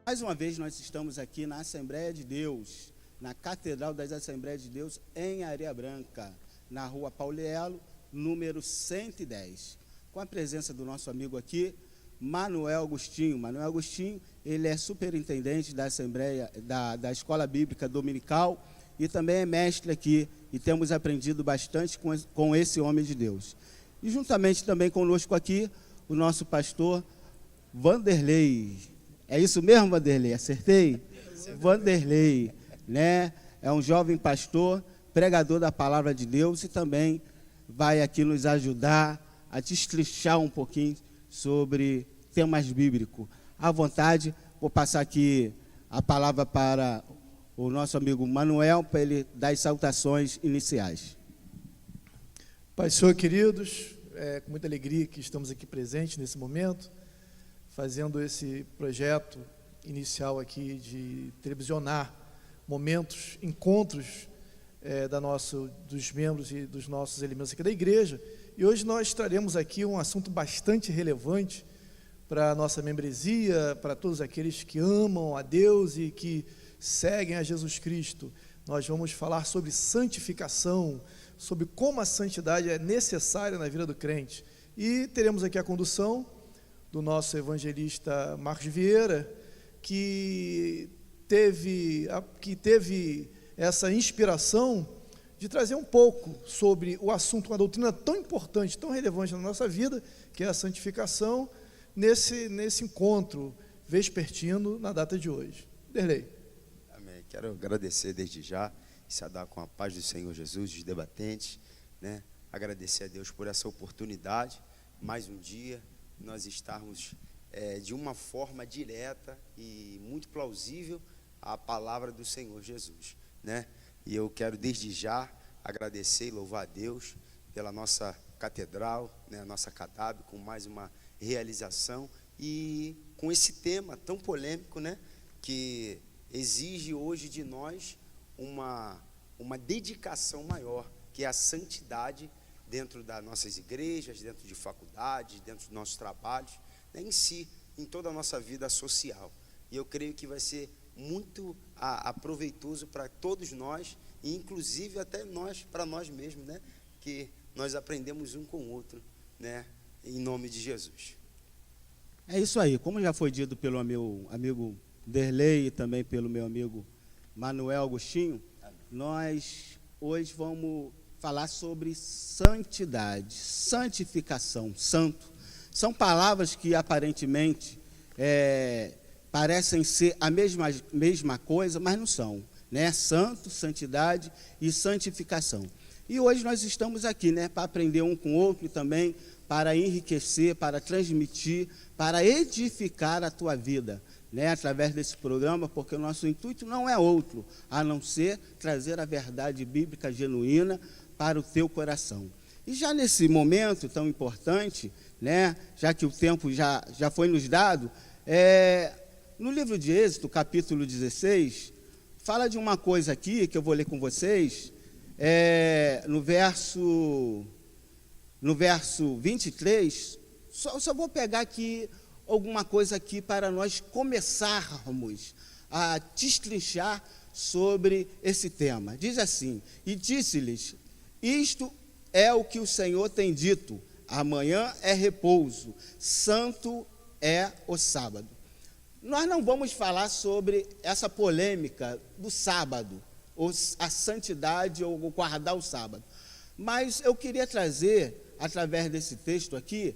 Mais uma vez nós estamos aqui na Assembleia de Deus, na Catedral das Assembleias de Deus, em Areia Branca, na rua Paulielo, número 110, com a presença do nosso amigo aqui, Manuel Agostinho. Manuel Agostinho, ele é superintendente da Assembleia, da Escola Bíblica Dominical, e também é mestre aqui, e temos aprendido bastante com esse homem de Deus. E juntamente também conosco aqui, o nosso pastor Vanderlei. É isso mesmo, Vanderlei? Acertei? Vanderlei, né? É um jovem pastor, pregador da palavra de Deus, e também vai aqui nos ajudar a destrinchar um pouquinho sobre temas bíblicos. À vontade, vou passar aqui a palavra para o nosso amigo Manuel, para ele dar as saudações iniciais. Pai, Senhor, queridos, é com muita alegria que estamos aqui presentes nesse momento, fazendo esse projeto inicial aqui de televisionar momentos, encontros dos membros e dos nossos elementos aqui da igreja. E hoje nós traremos aqui um assunto bastante relevante para a nossa membresia, para todos aqueles que amam a Deus e que seguem a Jesus Cristo. Nós vamos falar sobre santificação, sobre como a santidade é necessária na vida do crente. E teremos aqui a condução do nosso evangelista Marcos Vieira, que teve essa inspiração de trazer um pouco sobre o assunto, uma doutrina tão importante, tão relevante na nossa vida, que é a santificação, nesse encontro vespertino na data de hoje. Derlei. Amém. Quero agradecer desde já, e saudar com a paz do Senhor Jesus, os debatentes, né? Agradecer a Deus por essa oportunidade, mais um dia, nós estarmos de uma forma direta e muito plausível a palavra do Senhor Jesus, né? E eu quero desde já agradecer e louvar a Deus pela nossa catedral, né, a nossa CADAB, com mais uma realização e com esse tema tão polêmico, né, que exige hoje de nós uma dedicação maior, que é a santidade dentro das nossas igrejas, dentro de faculdades, dentro dos nossos trabalhos, né, em si, em toda a nossa vida social. E eu creio que vai ser muito proveitoso para todos nós, e inclusive até para nós mesmos, né, que nós aprendemos um com o outro, né, em nome de Jesus. É isso aí, como já foi dito pelo meu amigo Derlei e também pelo meu amigo Manuel Agostinho, nós hoje vamos falar sobre santidade, santificação, santo. São palavras que aparentemente parecem ser a mesma coisa, mas não são, né? Santo, santidade e santificação. E hoje nós estamos aqui, né, para aprender um com o outro e também para enriquecer, para transmitir, para edificar a tua vida, né, através desse programa, porque o nosso intuito não é outro, a não ser trazer a verdade bíblica genuína para o teu coração. E já nesse momento tão importante, né, já que o tempo já foi nos dado, no livro de Êxodo, capítulo 16, fala de uma coisa aqui, que eu vou ler com vocês, no verso 23, só vou pegar aqui alguma coisa aqui para nós começarmos a destrinchar sobre esse tema. Diz assim: e disse-lhes, isto é o que o Senhor tem dito, amanhã é repouso, santo é o sábado. Nós não vamos falar sobre essa polêmica do sábado, ou a santidade, ou guardar o sábado. Mas eu queria trazer, através desse texto aqui,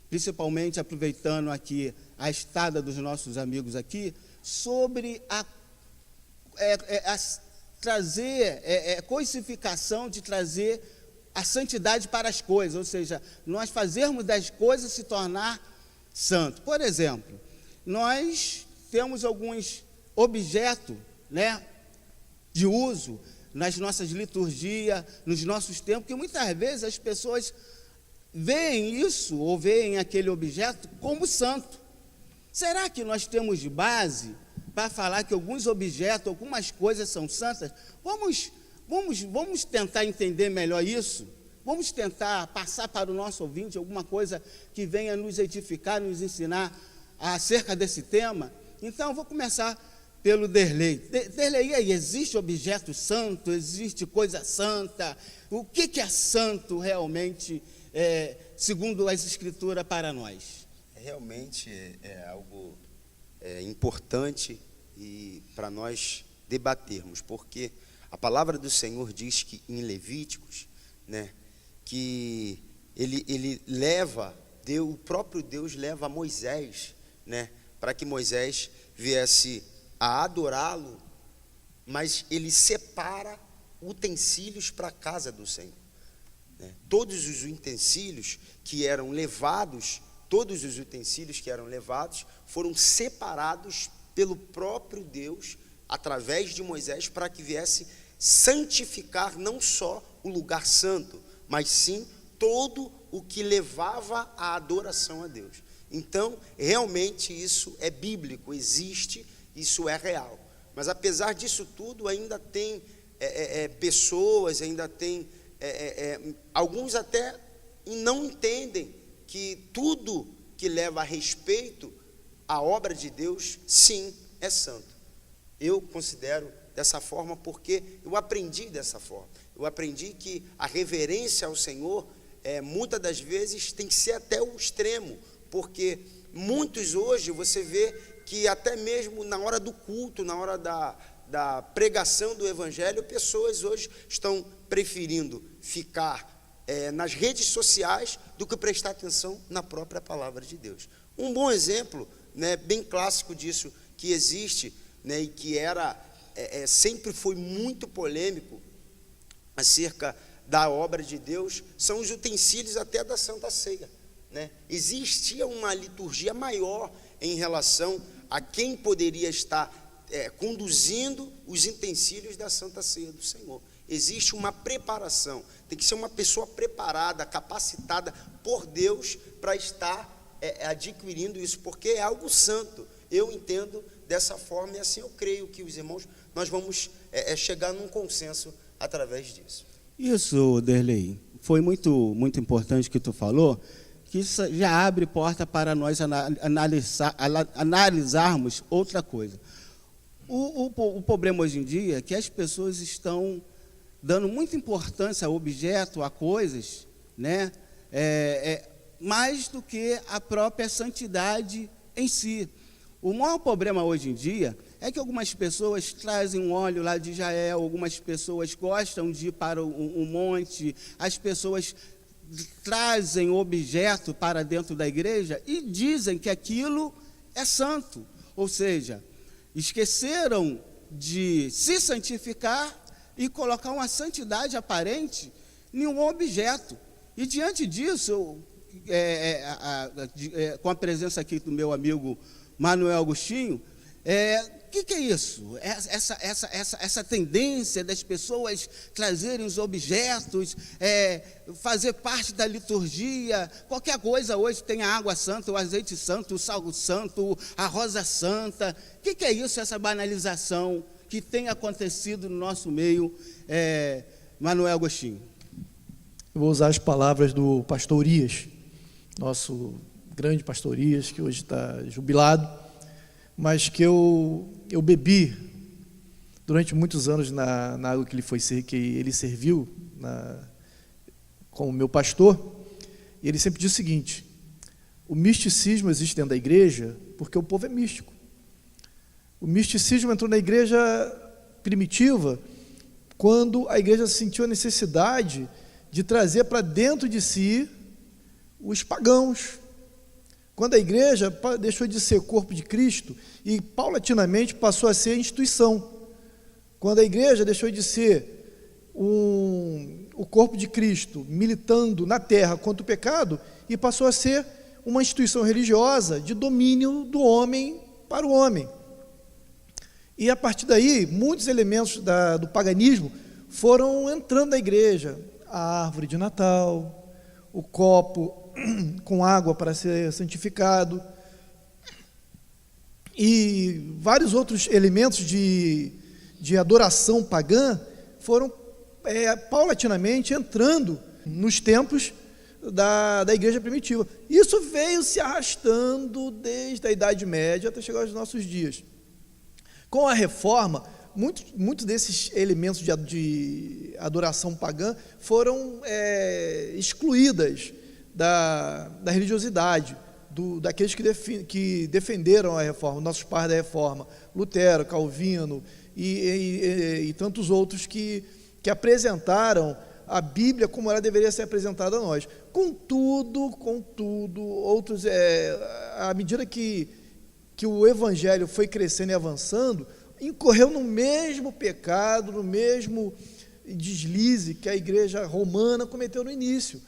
principalmente aproveitando aqui a estada dos nossos amigos aqui, sobre trazer coisificação de trazer a santidade para as coisas, ou seja, nós fazermos das coisas se tornar santo. Por exemplo, nós temos alguns objetos, né, de uso nas nossas liturgias, nos nossos tempos, que muitas vezes as pessoas veem isso, ou veem aquele objeto como santo. Será que nós temos base para falar que alguns objetos, algumas coisas são santas? Vamos tentar entender melhor isso? Vamos tentar passar para o nosso ouvinte alguma coisa que venha nos edificar, nos ensinar acerca desse tema? Então, vou começar pelo Derlei. Derlei, e aí, existe objeto santo? Existe coisa santa? O que é santo realmente, segundo as Escrituras, para nós? Realmente é algo importante e para nós debatermos, porque a palavra do Senhor diz que em Levíticos, né, que ele leva, o próprio Deus leva Moisés, né, para que Moisés viesse a adorá-lo, mas ele separa utensílios para a casa do Senhor, né? Todos os utensílios que eram levados foram separados pelo próprio Deus, através de Moisés, para que viesse santificar não só o lugar santo, mas sim todo o que levava à adoração a Deus. Então, realmente isso é bíblico, existe, isso é real. Mas apesar disso tudo, ainda tem pessoas, ainda tem alguns até não entendem que tudo que leva a respeito à obra de Deus, sim, é santo. Eu considero dessa forma porque eu aprendi dessa forma. Eu aprendi que a reverência ao Senhor, muitas das vezes, tem que ser até o extremo, porque muitos hoje, você vê que até mesmo na hora do culto, na hora da pregação do Evangelho, pessoas hoje estão preferindo ficar nas redes sociais do que prestar atenção na própria palavra de Deus. Um bom exemplo, né, bem clássico disso que existe, né, e que sempre foi muito polêmico acerca da obra de Deus, são os utensílios até da Santa Ceia, né? Existia uma liturgia maior em relação a quem poderia estar conduzindo os utensílios da Santa Ceia do Senhor. Existe uma preparação, tem que ser uma pessoa preparada, capacitada por Deus para estar adquirindo isso, porque é algo santo. Eu entendo dessa forma e assim eu creio que os irmãos, nós vamos chegar num consenso através disso. Isso, Derlei, foi muito, muito importante que tu falou, que isso já abre porta para nós analisarmos outra coisa. O problema hoje em dia é que as pessoas estão dando muita importância a objeto, a coisas, né? Mais do que a própria santidade em si. O maior problema hoje em dia é que algumas pessoas trazem um óleo lá de Israel, algumas pessoas gostam de ir para um monte, as pessoas trazem objeto para dentro da igreja e dizem que aquilo é santo. Ou seja, esqueceram de se santificar e colocar uma santidade aparente em um objeto. E diante disso, com a presença aqui do meu amigo Manuel Agostinho, o que é isso? Essa tendência das pessoas trazerem os objetos, fazer parte da liturgia, qualquer coisa hoje tem a água santa, o azeite santo, o sal santo, a rosa santa. O que é isso, essa banalização que tem acontecido no nosso meio, Manuel Agostinho? Eu vou usar as palavras do pastor Urias, nosso grande pastor Urias, que hoje está jubilado, mas que eu bebi durante muitos anos na água que ele serviu como meu pastor, e ele sempre diz o seguinte: o misticismo existe dentro da igreja porque o povo é místico. O misticismo entrou na igreja primitiva quando a igreja sentiu a necessidade de trazer para dentro de si os pagãos. Quando a igreja deixou de ser corpo de Cristo e paulatinamente passou a ser instituição. Quando a igreja deixou de ser o corpo de Cristo militando na terra contra o pecado e passou a ser uma instituição religiosa de domínio do homem para o homem. E a partir daí, muitos elementos do paganismo foram entrando na igreja. A árvore de Natal, o copo com água para ser santificado, e vários outros elementos de adoração pagã foram paulatinamente entrando nos templos da igreja primitiva. Isso veio se arrastando desde a Idade Média até chegar aos nossos dias. Com a reforma, muitos desses elementos de adoração pagã foram excluídas da religiosidade, daqueles que defenderam a reforma, nossos pais da reforma, Lutero, Calvino e tantos outros que apresentaram a Bíblia como ela deveria ser apresentada a nós. Contudo, outros, à medida que o Evangelho foi crescendo e avançando, incorreu no mesmo pecado, no mesmo deslize que a igreja romana cometeu no início,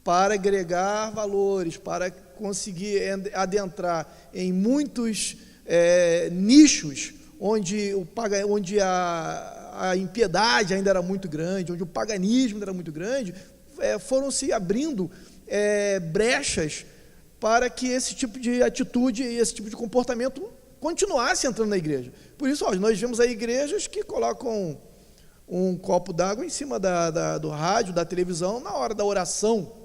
para agregar valores, para conseguir adentrar em muitos nichos onde a impiedade ainda era muito grande, onde o paganismo era muito grande, foram se abrindo brechas para que esse tipo de atitude e esse tipo de comportamento continuasse entrando na igreja. Por isso, nós vemos aí igrejas que colocam um copo d'água em cima do rádio, da televisão, na hora da oração.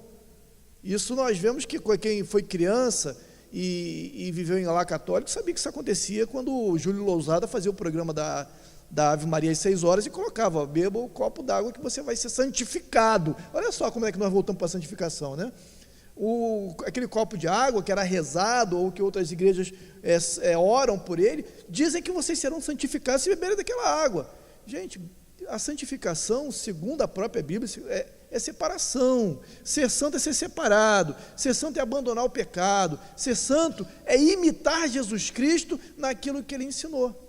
Isso nós vemos que quem foi criança e viveu em lar católico sabia que isso acontecia quando o Júlio Lousada fazia o programa da Ave Maria às 6 horas e colocava: beba o copo d'água que você vai ser santificado. Olha só como é que nós voltamos para a santificação, né? Aquele copo de água que era rezado, ou que outras igrejas oram por ele, dizem que vocês serão santificados se beberem daquela água. Gente, a santificação, segundo a própria Bíblia, é separação. Ser santo é ser separado, ser santo é abandonar o pecado, ser santo é imitar Jesus Cristo naquilo que ele ensinou.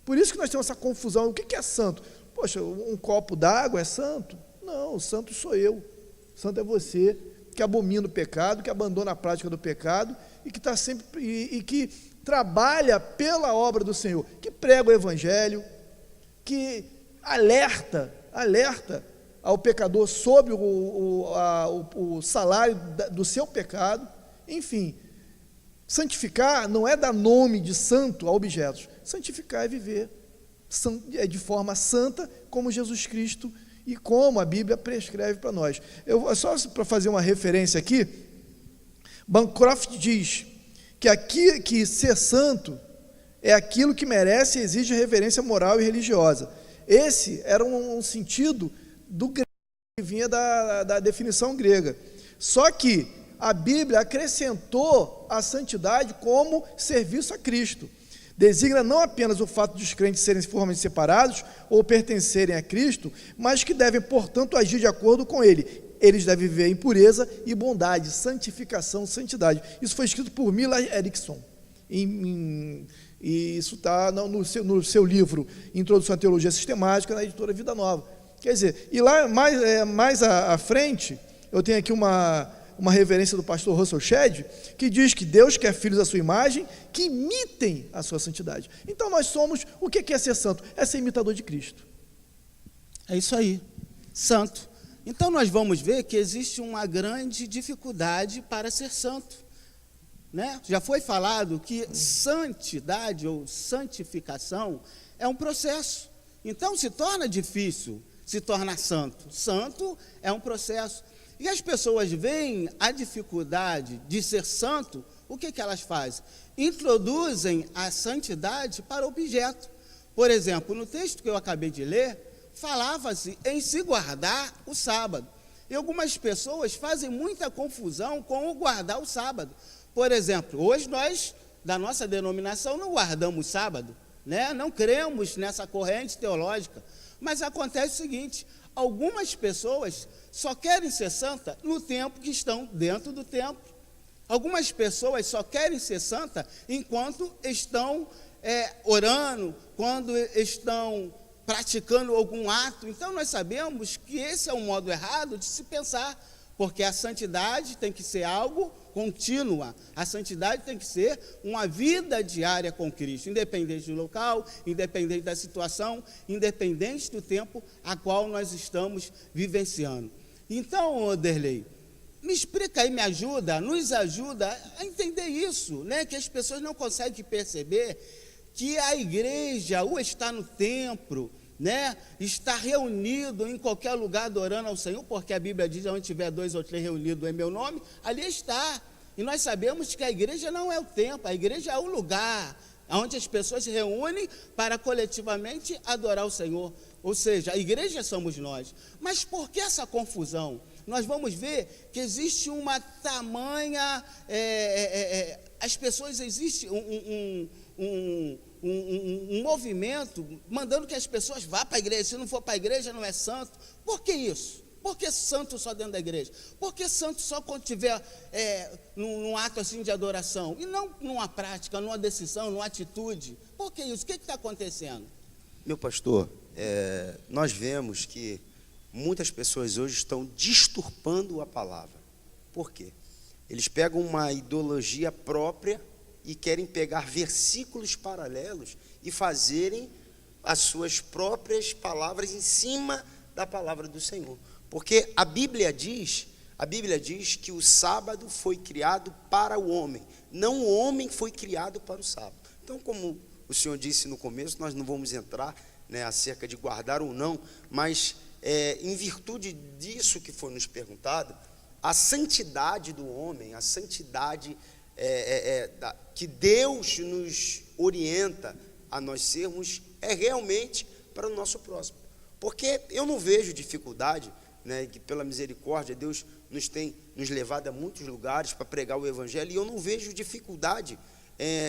Por isso que nós temos essa confusão. O que é santo? Poxa, um copo d'água é santo? Não, santo sou eu, santo é você, que abomina o pecado, que abandona a prática do pecado e que está sempre e que trabalha pela obra do Senhor, que prega o Evangelho, que alerta ao pecador sobre o salário do seu pecado. Enfim, santificar não é dar nome de santo a objetos. Santificar é viver de forma santa, como Jesus Cristo e como a Bíblia prescreve para nós. Só para fazer uma referência aqui, Bancroft diz que ser santo é aquilo que merece e exige reverência moral e religiosa. Esse era um sentido do grego, que vinha da definição grega. Só que a Bíblia acrescentou a santidade como serviço a Cristo. Designa não apenas o fato de os crentes serem formalmente separados ou pertencerem a Cristo, mas que devem, portanto, agir de acordo com Ele. Eles devem viver em pureza e bondade, santificação, santidade. Isso foi escrito por Millar Erickson, e isso está no seu livro Introdução à Teologia Sistemática, na editora Vida Nova. Quer dizer, e lá mais à frente, eu tenho aqui uma reverência do pastor Russell Shedd, que diz que Deus quer filhos à sua imagem, que imitem a sua santidade. Então nós somos, o que é ser santo? É ser imitador de Cristo. É isso aí, santo. Então nós vamos ver que existe uma grande dificuldade para ser santo, né? Já foi falado que santidade ou santificação é um processo. Então se torna difícil se tornar santo. Santo é um processo. E as pessoas veem a dificuldade de ser santo, o que elas fazem? Introduzem a santidade para o objeto. Por exemplo, no texto que eu acabei de ler, falava-se em se guardar o sábado. E algumas pessoas fazem muita confusão com o guardar o sábado. Por exemplo, hoje nós, da nossa denominação, não guardamos sábado, né? Não cremos nessa corrente teológica. Mas acontece o seguinte: algumas pessoas só querem ser santa no tempo que estão dentro do templo. Algumas pessoas só querem ser santa enquanto estão orando, quando estão praticando algum ato. Então nós sabemos que esse é um modo errado de se pensar, porque a santidade tem que ser algo contínua. A santidade tem que ser uma vida diária com Cristo, independente do local, independente da situação, independente do tempo a qual nós estamos vivenciando. Então, Derlei, me explica aí, nos ajuda a entender isso, né? Que as pessoas não conseguem perceber que a igreja, o estar no templo, né? Estar reunido em qualquer lugar adorando ao Senhor, porque a Bíblia diz: onde tiver 2 ou 3 reunidos em meu nome, ali está. E nós sabemos que a igreja não é o templo, a igreja é o lugar onde as pessoas se reúnem para coletivamente adorar o Senhor. Ou seja, a igreja somos nós. Mas por que essa confusão? Nós vamos ver que existe uma tamanha, as pessoas, existe um movimento mandando que as pessoas vá para a igreja. Se não for para a igreja, não é santo. Por que isso? Por que santo só dentro da igreja? Por que santo só quando tiver num ato assim de adoração? E não numa prática, numa decisão, numa atitude? Por que isso? O que está acontecendo? Meu pastor, nós vemos que muitas pessoas hoje estão distorpando a palavra. Por quê? Eles pegam uma ideologia própria e querem pegar versículos paralelos e fazerem as suas próprias palavras em cima da palavra do Senhor. Porque a Bíblia diz que o sábado foi criado para o homem, não o homem foi criado para o sábado. Então, como o senhor disse no começo, nós não vamos entrar, né, acerca de guardar ou não, mas em virtude disso que foi nos perguntado, a santidade do homem, a santidade que Deus nos orienta a nós sermos, é realmente para o nosso próximo. Porque eu não vejo dificuldade, né, que pela misericórdia Deus nos tem nos levado a muitos lugares para pregar o Evangelho, e eu não vejo dificuldade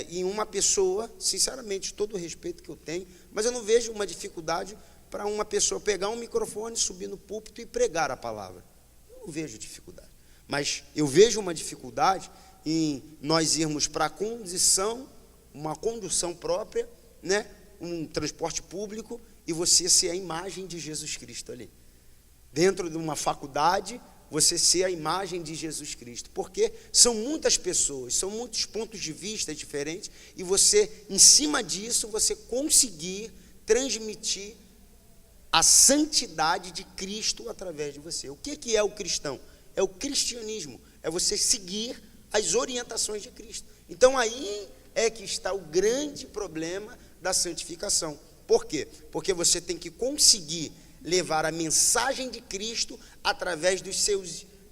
em uma pessoa, sinceramente, todo o respeito que eu tenho, mas eu não vejo uma dificuldade para uma pessoa pegar um microfone, subir no púlpito e pregar a palavra. Eu não vejo dificuldade, mas eu vejo uma dificuldade em nós irmos para a condição, uma condução própria, né, um transporte público, e você ser a imagem de Jesus Cristo ali. Dentro de uma faculdade, você ser a imagem de Jesus Cristo. Porque são muitas pessoas, são muitos pontos de vista diferentes, e você, em cima disso, você conseguir transmitir a santidade de Cristo através de você. O que é o cristão? É o cristianismo, é você seguir as orientações de Cristo. Então aí é que está o grande problema da santificação. Por quê? Porque você tem que conseguir levar a mensagem de Cristo através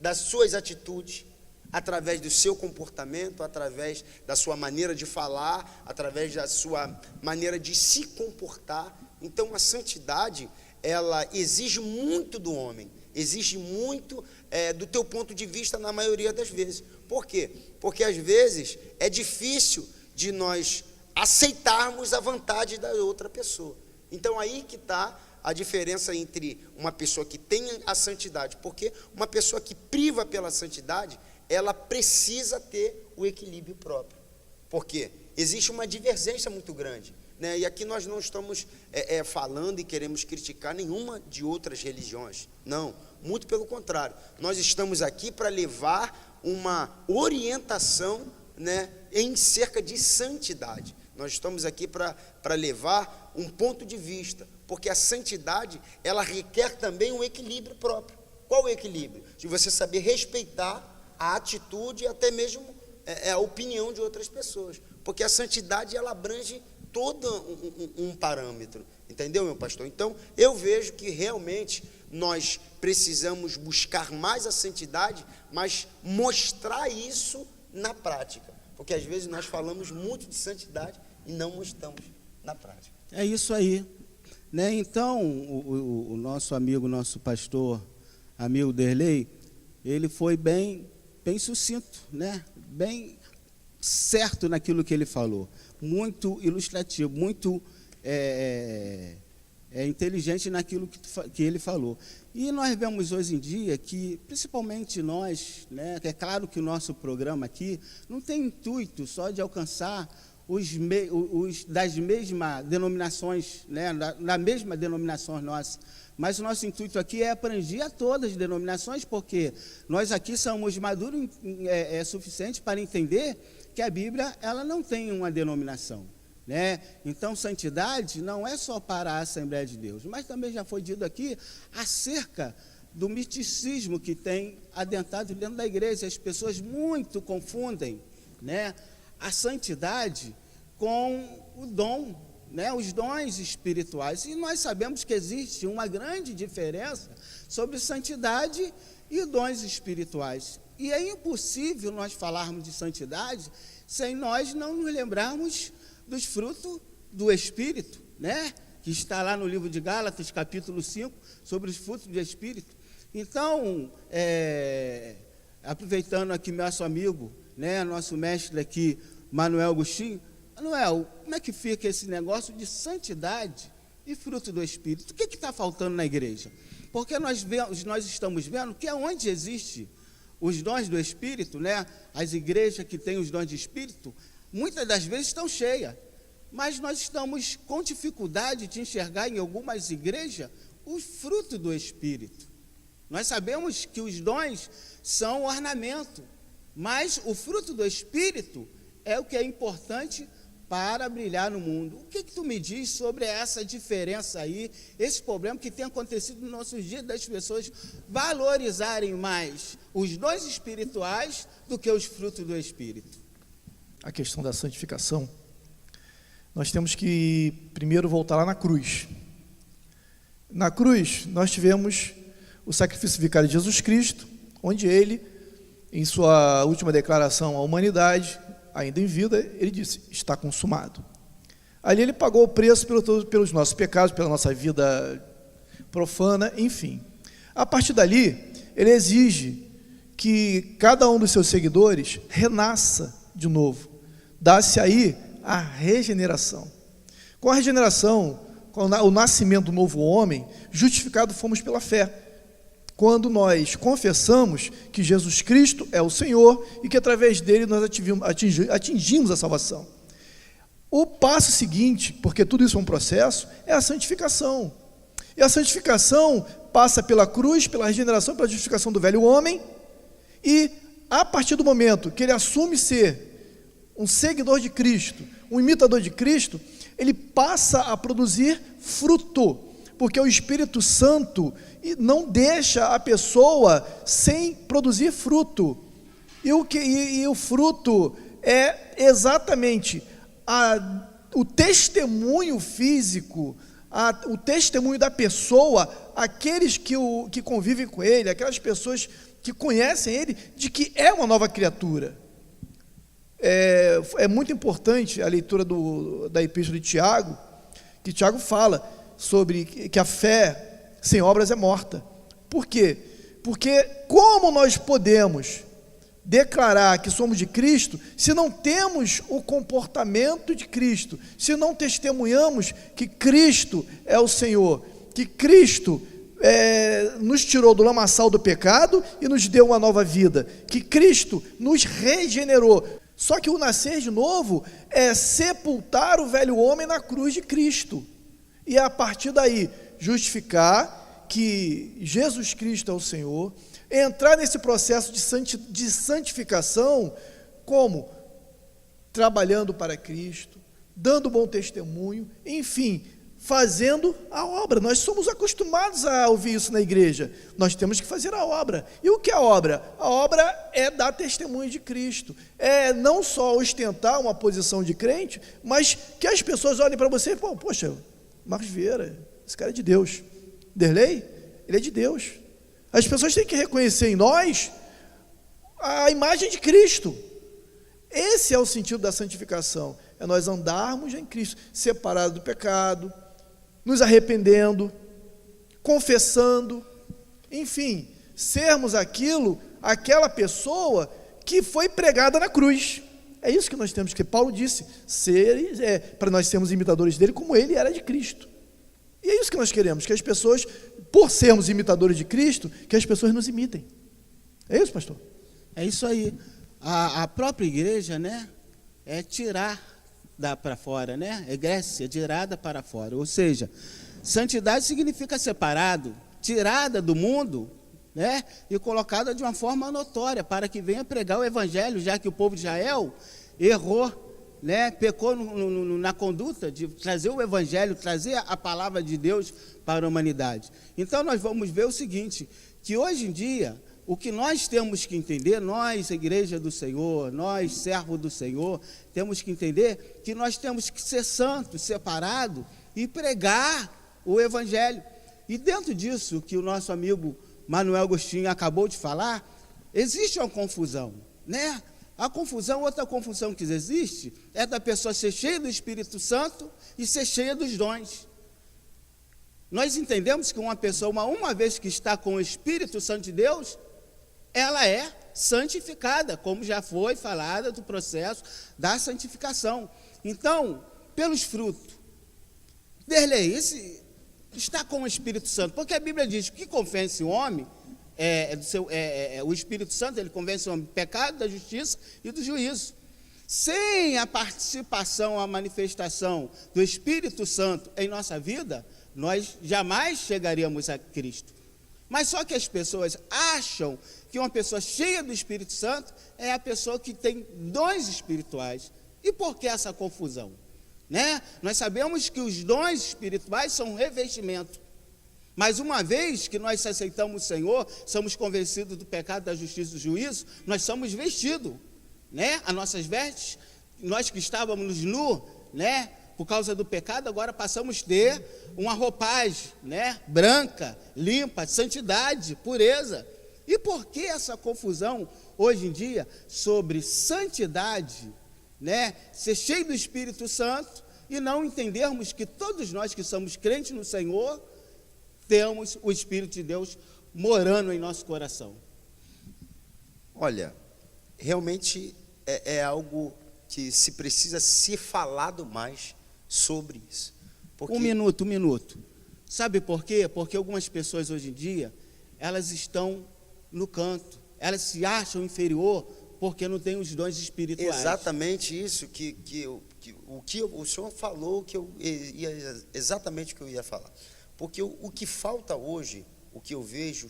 das suas atitudes, através do seu comportamento, através da sua maneira de falar, através da sua maneira de se comportar. Então a santidade, ela exige muito do homem, exige muito do teu ponto de vista na maioria das vezes. Por quê? Porque às vezes é difícil de nós aceitarmos a vontade da outra pessoa. Então aí que está a diferença entre uma pessoa que tem a santidade, porque uma pessoa que priva pela santidade, ela precisa ter o equilíbrio próprio. Por quê? Existe uma divergência muito grande, né? E aqui nós não estamos falando e queremos criticar nenhuma de outras religiões, não, muito pelo contrário, nós estamos aqui para levar uma orientação, né, em cerca de santidade. Nós estamos aqui para levar um ponto de vista, porque a santidade, ela requer também um equilíbrio próprio. Qual o equilíbrio? De você saber respeitar a atitude e até mesmo a opinião de outras pessoas, porque a santidade, ela abrange todo um parâmetro, entendeu, meu pastor? Então, eu vejo que realmente nós precisamos buscar mais a santidade, mas mostrar isso na prática, porque às vezes nós falamos muito de santidade e não mostramos na prática. É isso aí, né? Então, o nosso amigo, nosso pastor, amigo Derlei, ele foi bem sucinto, né? Bem certo naquilo que ele falou, muito ilustrativo, muito inteligente naquilo que ele falou. E nós vemos hoje em dia que, principalmente nós, né, é claro que o nosso programa aqui não tem intuito só de alcançar os das mesmas denominações, né, da mesma denominação nossa, mas o nosso intuito aqui é abranger a todas as denominações, porque nós aqui somos maduros suficiente para entender que a Bíblia, ela não tem uma denominação, né? Então, santidade não é só para a Assembleia de Deus, mas também já foi dito aqui acerca do misticismo que tem adentrado dentro da igreja. As pessoas muito confundem, né, a santidade com o dom, né, os dons espirituais. E nós sabemos que existe uma grande diferença sobre santidade e dons espirituais. E é impossível nós falarmos de santidade sem nós não nos lembrarmos dos frutos do Espírito, né? Que está lá no livro de Gálatas, capítulo 5, sobre os frutos do Espírito. Então, aproveitando aqui nosso amigo, né, nosso mestre aqui, Manuel Agostinho, Manuel, como é que fica esse negócio de santidade e fruto do Espírito? O que está faltando na igreja? Porque nós estamos vendo que onde existe os dons do Espírito, né, as igrejas que têm os dons de Espírito, muitas das vezes estão cheias, mas nós estamos com dificuldade de enxergar em algumas igrejas o fruto do Espírito. Nós sabemos que os dons são ornamento, mas o fruto do Espírito é o que é importante para brilhar no mundo. O que tu me diz sobre essa diferença aí, esse problema que tem acontecido nos nossos dias, das pessoas valorizarem mais os dons espirituais do que os frutos do Espírito? A questão da santificação, nós temos que primeiro voltar lá na cruz. Na cruz, nós tivemos o sacrifício vicário de Jesus Cristo, onde ele, em sua última declaração à humanidade, ainda em vida, ele disse, está consumado. Ali ele pagou o preço pelos nossos pecados, pela nossa vida profana, enfim. A partir dali, ele exige que cada um dos seus seguidores renasça de novo. Dá-se aí a regeneração. Com a regeneração, com o nascimento do novo homem, justificado fomos pela fé. Quando nós confessamos que Jesus Cristo é o Senhor e que através dele nós atingimos a salvação. O passo seguinte, porque tudo isso é um processo, é a santificação. E a santificação passa pela cruz, pela regeneração, pela justificação do velho homem, e a partir do momento que ele assume ser um seguidor de Cristo, um imitador de Cristo, ele passa a produzir fruto, porque o Espírito Santo não deixa a pessoa sem produzir fruto. E o fruto é exatamente o testemunho físico, o testemunho da pessoa, aqueles que convivem com ele, aquelas pessoas que conhecem ele, de que é uma nova criatura. É muito importante a leitura da Epístola de Tiago, que Tiago fala sobre que a fé sem obras é morta. Por quê? Porque como nós podemos declarar que somos de Cristo se não temos o comportamento de Cristo, se não testemunhamos que Cristo é o Senhor, que Cristo nos tirou do lamaçal do pecado e nos deu uma nova vida, que Cristo nos regenerou. Só que o nascer de novo é sepultar o velho homem na cruz de Cristo. E a partir daí, justificar que Jesus Cristo é o Senhor, entrar nesse processo de santificação, como? Trabalhando para Cristo, dando bom testemunho, enfim, fazendo a obra. Nós somos acostumados a ouvir isso na igreja. Nós temos que fazer a obra. E o que é a obra? A obra é dar testemunho de Cristo. É não só ostentar uma posição de crente, mas que as pessoas olhem para você e falem, poxa, Marcos Vieira, esse cara é de Deus. Derlei, ele é de Deus. As pessoas têm que reconhecer em nós a imagem de Cristo. Esse é o sentido da santificação. É nós andarmos em Cristo, separados do pecado, nos arrependendo, confessando, enfim, sermos aquela pessoa que foi pregada na cruz. É isso que nós temos que, Paulo disse, para nós sermos imitadores dele como ele era de Cristo. E é isso que nós queremos, que as pessoas, por sermos imitadores de Cristo, que as pessoas nos imitem. É isso, pastor? É isso aí. A própria igreja, né, é tirar para fora, né? Egrécia, tirada para fora. Ou seja, santidade significa separado, tirada do mundo, né? E colocada de uma forma notória, para que venha pregar o evangelho, já que o povo de Israel errou, né? Pecou na conduta de trazer o evangelho, trazer a palavra de Deus para a humanidade. Então nós vamos ver o seguinte, que hoje em dia o que nós temos que entender, nós, igreja do Senhor, nós, servo do Senhor, temos que entender que nós temos que ser santos, separados e pregar o Evangelho. E dentro disso que o nosso amigo Manuel Agostinho acabou de falar, existe uma confusão, né? A confusão, outra confusão que existe, é da pessoa ser cheia do Espírito Santo e ser cheia dos dons. Nós entendemos que uma pessoa, uma vez que está com o Espírito Santo de Deus, ela é santificada, como já foi falado do processo da santificação. Então, pelos frutos, Derlei, está com o Espírito Santo, porque a Bíblia diz que convence o homem, o Espírito Santo, ele convence o homem do pecado, da justiça e do juízo. Sem a participação, a manifestação do Espírito Santo em nossa vida, nós jamais chegaríamos a Cristo. Mas só que as pessoas acham que uma pessoa cheia do Espírito Santo é a pessoa que tem dons espirituais. E por que essa confusão? Né? Nós sabemos que os dons espirituais são um revestimento. Mas uma vez que nós aceitamos o Senhor, somos convencidos do pecado, da justiça e do juízo, nós somos vestidos, né? As nossas vestes, nós que estávamos nus, né? Por causa do pecado, agora passamos a ter uma roupagem, né? Branca, limpa, santidade, pureza. E por que essa confusão hoje em dia sobre santidade, né? Ser cheio do Espírito Santo e não entendermos que todos nós que somos crentes no Senhor, temos o Espírito de Deus morando em nosso coração. Olha, realmente é algo que se precisa ser falado mais sobre isso. Porque... Um minuto. Sabe por quê? Porque algumas pessoas hoje em dia, elas estão no canto, elas se acham inferior porque não têm os dons espirituais. Exatamente isso o que o senhor falou, exatamente o que eu ia falar. Porque o que falta hoje, o que eu vejo,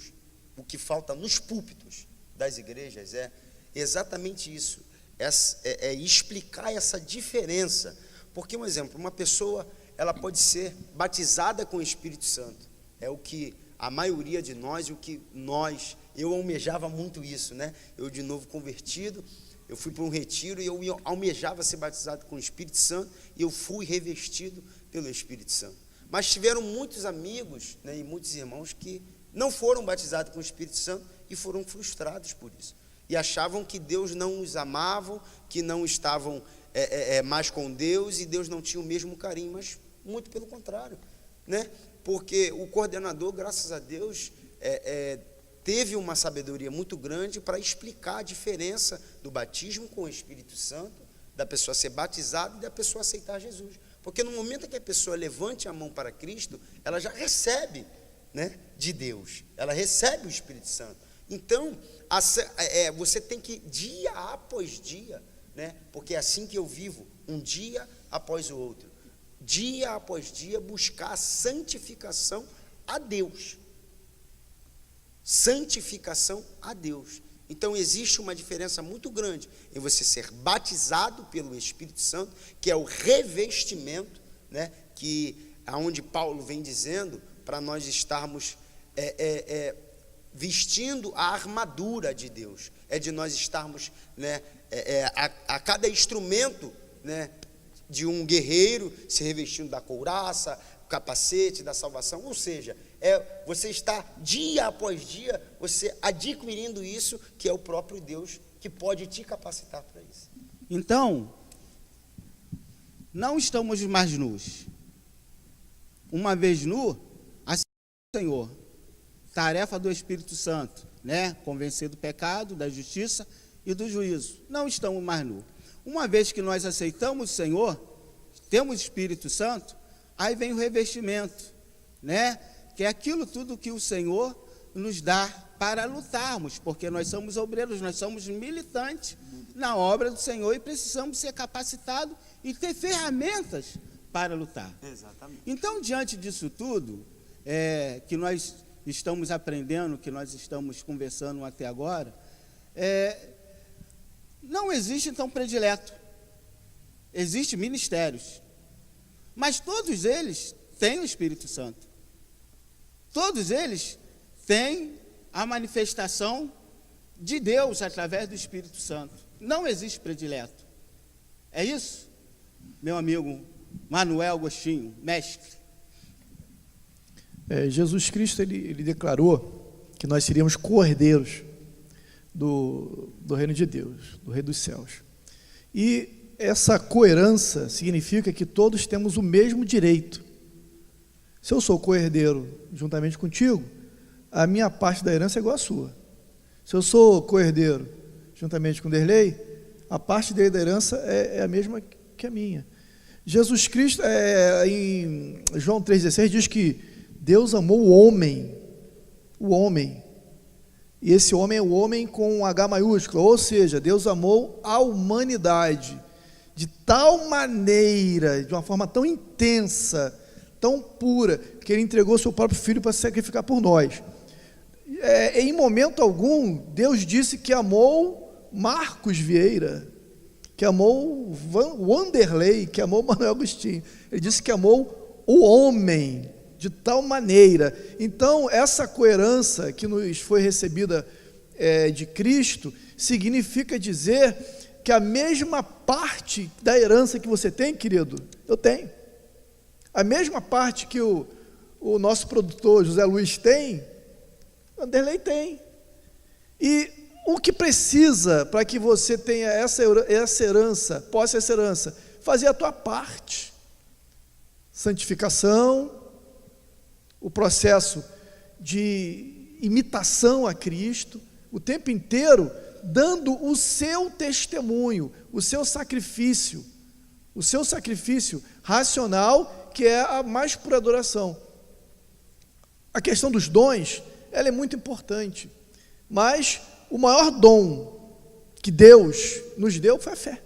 o que falta nos púlpitos das igrejas é exatamente isso, é explicar essa diferença. Porque, um exemplo, uma pessoa, ela pode ser batizada com o Espírito Santo, é o que a maioria de nós, eu almejava muito isso, né? Eu, de novo convertido, eu fui para um retiro e eu almejava ser batizado com o Espírito Santo, e eu fui revestido pelo Espírito Santo. Mas tiveram muitos amigos, né, e muitos irmãos que não foram batizados com o Espírito Santo e foram frustrados por isso. E achavam que Deus não os amava, que não estavam mais com Deus, e Deus não tinha o mesmo carinho, mas muito pelo contrário, né? Porque o coordenador, graças a Deus, teve uma sabedoria muito grande para explicar a diferença do batismo com o Espírito Santo, da pessoa ser batizada e da pessoa aceitar Jesus. Porque no momento que a pessoa levante a mão para Cristo, ela já recebe, né, de Deus, ela recebe o Espírito Santo. Então, você tem que, dia após dia, né, porque é assim que eu vivo, um dia após o outro, dia após dia, buscar a santificação a Deus. Santificação a Deus. Então, existe uma diferença muito grande em você ser batizado pelo Espírito Santo, que é o revestimento, né, aonde Paulo vem dizendo, para nós estarmos vestindo a armadura de Deus, de nós estarmos, né, a cada instrumento, né, de um guerreiro se revestindo da couraça, capacete, da salvação, ou seja, você está dia após dia, você adquirindo isso, que é o próprio Deus que pode te capacitar para isso. Então, não estamos mais nus. Uma vez nu, assim o Senhor, tarefa do Espírito Santo, né? Convencer do pecado, da justiça e do juízo. Não estamos mais nus. Uma vez que nós aceitamos o Senhor, temos o Espírito Santo, aí vem o revestimento, né? Que é aquilo tudo que o Senhor nos dá para lutarmos, porque nós somos obreiros, nós somos militantes na obra do Senhor e precisamos ser capacitados e ter ferramentas para lutar. Exatamente. Então, diante disso tudo, que nós estamos aprendendo, que nós estamos conversando até agora, não existe, então, predileto. Existem ministérios, mas todos eles têm o Espírito Santo. Todos eles têm a manifestação de Deus através do Espírito Santo. Não existe predileto. É isso, meu amigo Manuel Agostinho, mestre? Jesus Cristo, ele declarou que nós seríamos cordeiros do reino de Deus, do Rei dos Céus. E essa coerência significa que todos temos o mesmo direito. Se eu sou co-herdeiro juntamente contigo, a minha parte da herança é igual à sua. Se eu sou co-herdeiro juntamente com Derlei, a parte dele da herança é a mesma que a minha. Jesus Cristo, em João 3,16, diz que Deus amou o homem, e esse homem é o homem com um H maiúsculo, ou seja, Deus amou a humanidade de tal maneira, de uma forma tão intensa, tão pura, que ele entregou seu próprio filho para se sacrificar por nós. Em momento algum, Deus disse que amou Marcos Vieira, que amou Wanderlei, que amou Manuel Agostinho. Ele disse que amou o homem de tal maneira. Então, essa coerência que nos foi recebida de Cristo, significa dizer que a mesma parte da herança que você tem, querido, eu tenho. A mesma parte que o nosso produtor José Luiz tem, Wanderlei tem. E o que precisa para que você tenha essa herança, possa essa herança? Fazer a tua parte. Santificação, o processo de imitação a Cristo, o tempo inteiro dando o seu testemunho, o seu sacrifício racional, que é a mais pura adoração. A questão dos dons, ela é muito importante, mas o maior dom que Deus nos deu foi a fé,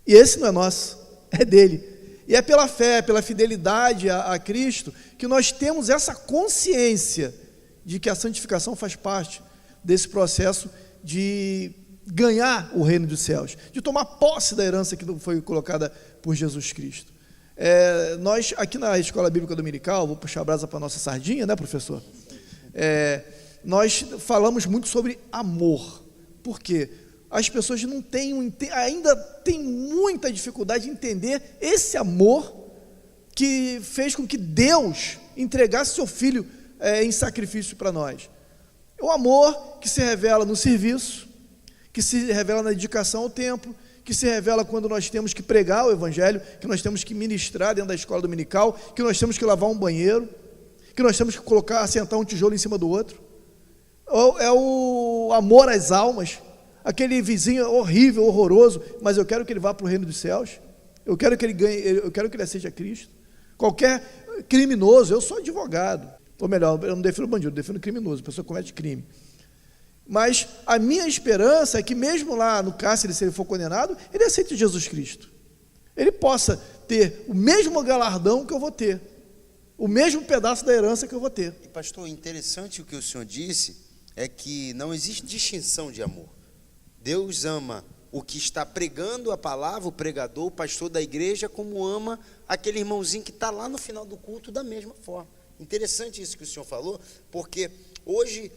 e esse não é nosso, é dele. E é pela fé, pela fidelidade a Cristo, que nós temos essa consciência de que a santificação faz parte desse processo de ganhar o reino dos céus, de tomar posse da herança que foi colocada por Jesus Cristo. Nós, aqui na Escola Bíblica Dominical, vou puxar a brasa para a nossa sardinha, né, professor? Nós falamos muito sobre amor. Por quê? As pessoas não têm, ainda têm muita dificuldade de entender esse amor que fez com que Deus entregasse seu Filho em sacrifício para nós. O amor que se revela no serviço, que se revela na dedicação ao templo, que se revela quando nós temos que pregar o Evangelho, que nós temos que ministrar dentro da escola dominical, que nós temos que lavar um banheiro, que nós temos que assentar um tijolo em cima do outro. É o amor às almas. Aquele vizinho horrível, horroroso, mas eu quero que ele vá para o reino dos céus, eu quero que ele ganhe, eu quero que ele aceite a Cristo. Qualquer criminoso, eu sou advogado, ou melhor, eu não defendo bandido, eu defendo criminoso, a pessoa comete crime. Mas a minha esperança é que mesmo lá no cárcere, se ele for condenado, ele aceite Jesus Cristo. Ele possa ter o mesmo galardão que eu vou ter, o mesmo pedaço da herança que eu vou ter. E pastor, interessante o que o senhor disse, é que não existe distinção de amor. Deus ama o que está pregando a palavra, o pregador, o pastor da igreja, como ama aquele irmãozinho que está lá no final do culto da mesma forma. Interessante isso que o senhor falou, porque hoje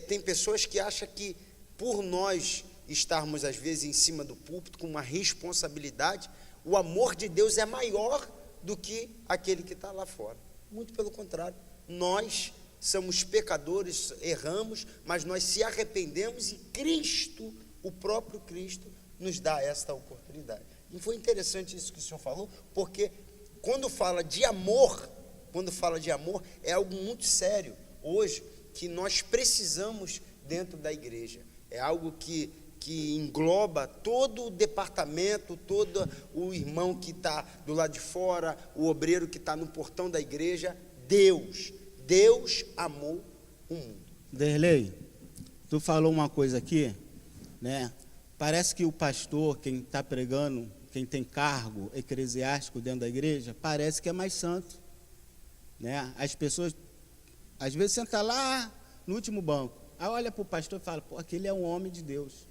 tem pessoas que acham que por nós estarmos às vezes em cima do púlpito com uma responsabilidade, o amor de Deus é maior do que aquele que está lá fora. Muito pelo contrário, nós somos pecadores, erramos, mas nós se arrependemos e Cristo, o próprio Cristo, nos dá esta oportunidade. E foi interessante isso que o senhor falou, porque quando fala de amor, é algo muito sério hoje, que nós precisamos dentro da igreja. É algo que engloba todo o departamento, todo o irmão que está do lado de fora, o obreiro que está no portão da igreja. Deus amou o mundo. Derlei, tu falou uma coisa aqui, né? Parece que o pastor, quem está pregando, quem tem cargo eclesiástico dentro da igreja, parece que é mais santo, né? As pessoas, às vezes, sentam lá no último banco, aí olha para o pastor e fala, pô, aquele é um homem de Deus.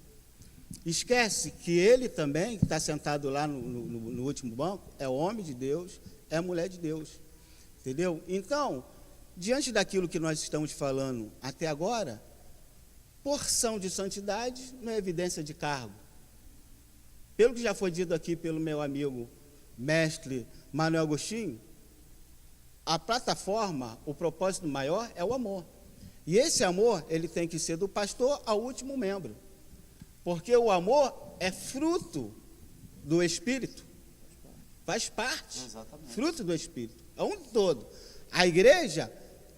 Esquece que ele também, que está sentado lá no último banco, é homem de Deus, é mulher de Deus, entendeu? Então, diante daquilo que nós estamos falando até agora, porção de santidade não é evidência de cargo. Pelo que já foi dito aqui pelo meu amigo mestre Manuel Agostinho, a plataforma, o propósito maior é o amor. E esse amor, ele tem que ser do pastor ao último membro. Porque o amor é fruto do Espírito. Faz parte. Exatamente. Fruto do Espírito. É um todo. A igreja,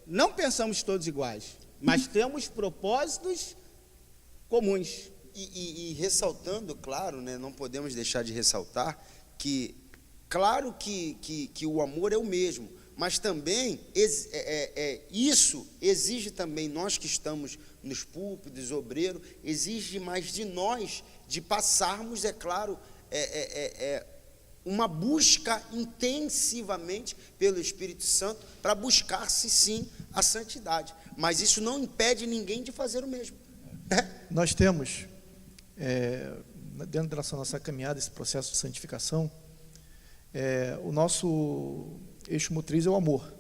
não pensamos todos iguais, mas temos propósitos comuns. E ressaltando, claro, né, não podemos deixar de ressaltar que, claro que o amor é o mesmo, mas também isso exige também, nós que estamos nos púlpitos, obreiros, exige mais de nós, de passarmos, é claro, uma busca intensivamente pelo Espírito Santo, para buscar-se sim a santidade, mas isso não impede ninguém de fazer o mesmo. Nós temos, dentro da nossa caminhada, esse processo de santificação, o nosso eixo motriz é o amor,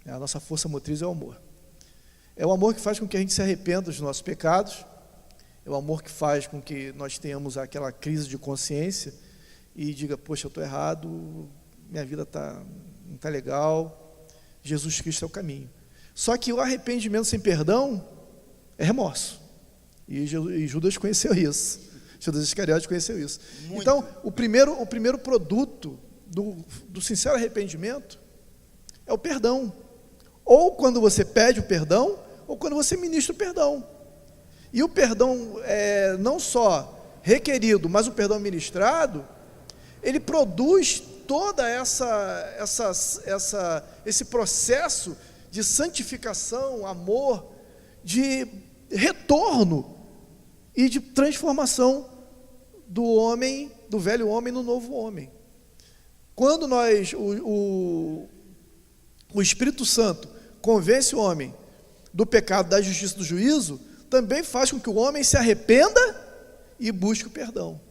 a nossa força motriz é o amor. É o amor que faz com que a gente se arrependa dos nossos pecados, é o amor que faz com que nós tenhamos aquela crise de consciência e diga, poxa, eu estou errado, minha vida não está legal, Jesus Cristo é o caminho. Só que o arrependimento sem perdão é remorso. E Judas conheceu isso. Judas Iscariote conheceu isso. Muito. Então, o primeiro produto do sincero arrependimento é o perdão. Ou quando você pede o perdão, ou quando você ministra o perdão. E o perdão não só requerido, mas o perdão ministrado, ele produz toda esse processo de santificação, amor, de retorno e de transformação do homem, do velho homem no novo homem. Quando o Espírito Santo convence o homem do pecado, da justiça, do juízo, também faz com que o homem se arrependa e busque o perdão.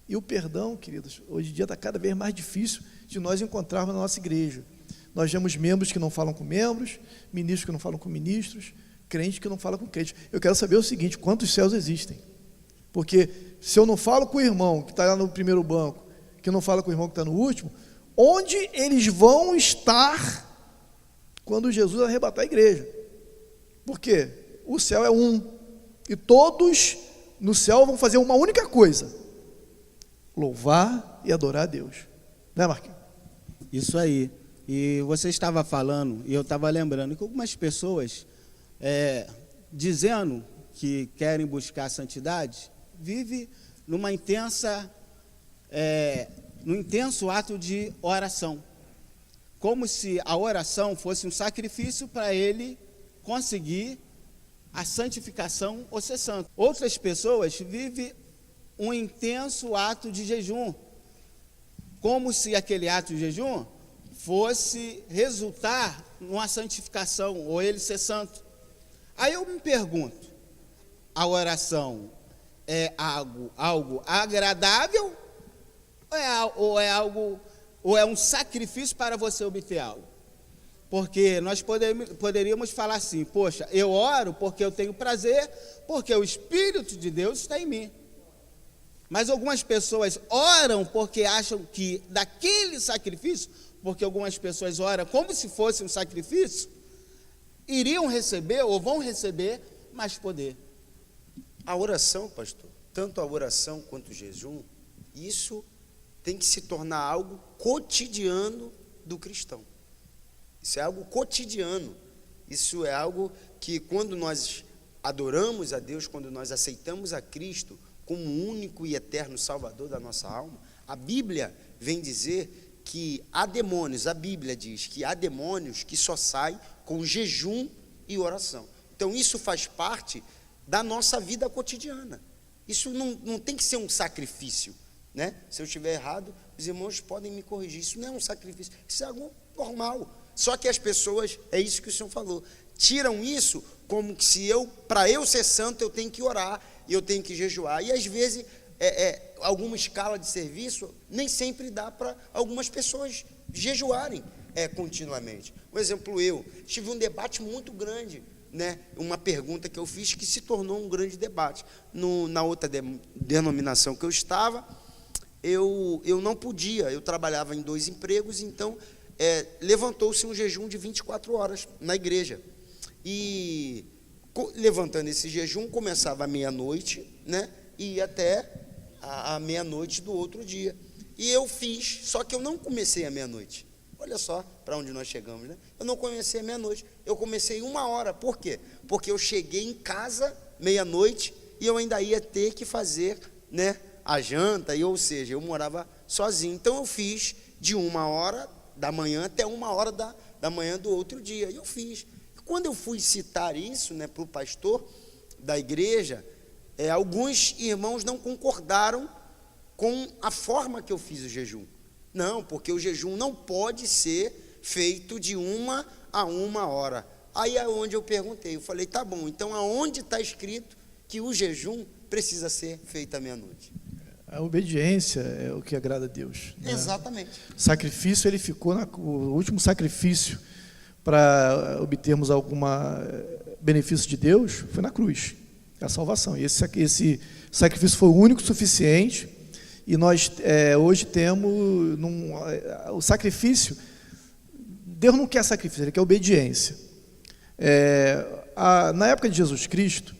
E o perdão, queridos, hoje em dia está cada vez mais difícil de nós encontrarmos na nossa igreja. Nós vemos membros que não falam com membros, ministros que não falam com ministros, crente que não fala com crente. Eu quero saber o seguinte, quantos céus existem? Porque se eu não falo com o irmão que está lá no primeiro banco, que não fala com o irmão que está no último, onde eles vão estar quando Jesus arrebatar a igreja? Por quê? O céu é um, e todos no céu vão fazer uma única coisa: louvar e adorar a Deus. Né, Marquinhos? Isso aí. E você estava falando, e eu estava lembrando, que algumas pessoas, dizendo que querem buscar a santidade, vivem num intenso ato de oração. Como se a oração fosse um sacrifício para ele conseguir a santificação ou ser santo. Outras pessoas vivem um intenso ato de jejum, como se aquele ato de jejum fosse resultar numa santificação, ou ele ser santo. Aí eu me pergunto, a oração é algo agradável, ou é um sacrifício para você obter algo? Porque nós poderíamos falar assim, poxa, eu oro porque eu tenho prazer, porque o Espírito de Deus está em mim. Mas algumas pessoas oram porque acham que daquele sacrifício, porque algumas pessoas oram como se fosse um sacrifício, iriam receber ou vão receber mais poder. A oração, pastor, tanto a oração quanto o jejum, isso tem que se tornar algo cotidiano do cristão. Isso é algo cotidiano. Isso é algo que, quando nós adoramos a Deus, quando nós aceitamos a Cristo como o único e eterno Salvador da nossa alma, a Bíblia vem dizer que há demônios, a Bíblia diz que há demônios que só saem com jejum e oração. Então isso faz parte da nossa vida cotidiana. Isso não tem que ser um sacrifício, né? Se eu estiver errado, os irmãos podem me corrigir. Isso não é um sacrifício, isso é algo normal. Só que as pessoas, é isso que o senhor falou, tiram isso como que se para eu ser santo, eu tenho que orar, eu tenho que jejuar. E às vezes, alguma escala de serviço, nem sempre dá para algumas pessoas jejuarem continuamente. Por exemplo, eu tive um debate muito grande né, uma pergunta que eu fiz que se tornou um grande debate. Na outra denominação que eu estava, eu não podia, eu trabalhava em 2 empregos, então levantou-se um jejum de 24 horas na igreja. E levantando esse jejum, começava à meia-noite, né, e ia até a meia-noite do outro dia. E eu fiz, só que eu não comecei à meia-noite. Olha só para onde nós chegamos, né? Eu não comecei à meia-noite, eu comecei 1 hora. Por quê? Porque eu cheguei em casa meia-noite e eu ainda ia ter que fazer, né, a janta, ou seja, eu morava sozinho. Então eu fiz de 1 hora da manhã até 1 hora da manhã do outro dia. E eu fiz. Quando eu fui citar isso, né, para o pastor da igreja, alguns irmãos não concordaram com a forma que eu fiz o jejum. Não, porque o jejum não pode ser feito de 1 a 1 hora. Aí é onde eu perguntei, eu falei, tá bom, então aonde está escrito que o jejum precisa ser feito à meia-noite? A obediência é o que agrada a Deus, né? Exatamente. O sacrifício, ele ficou, o último sacrifício para obtermos algum benefício de Deus foi na cruz, a salvação. E esse sacrifício foi o único suficiente. E nós hoje temos o sacrifício. Deus não quer sacrifício, Ele quer obediência. Na época de Jesus Cristo,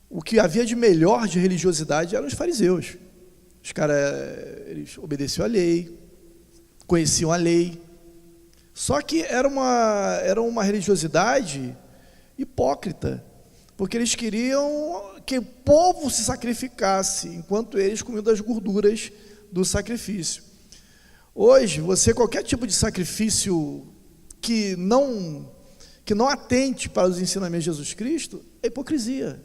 o que havia de melhor de religiosidade eram os fariseus. Os caras, eles obedeciam à lei, conheciam a lei. Só que era uma religiosidade hipócrita, porque eles queriam que o povo se sacrificasse, enquanto eles comiam das gorduras do sacrifício. Hoje, qualquer tipo de sacrifício que não atente para os ensinamentos de Jesus Cristo, é hipocrisia.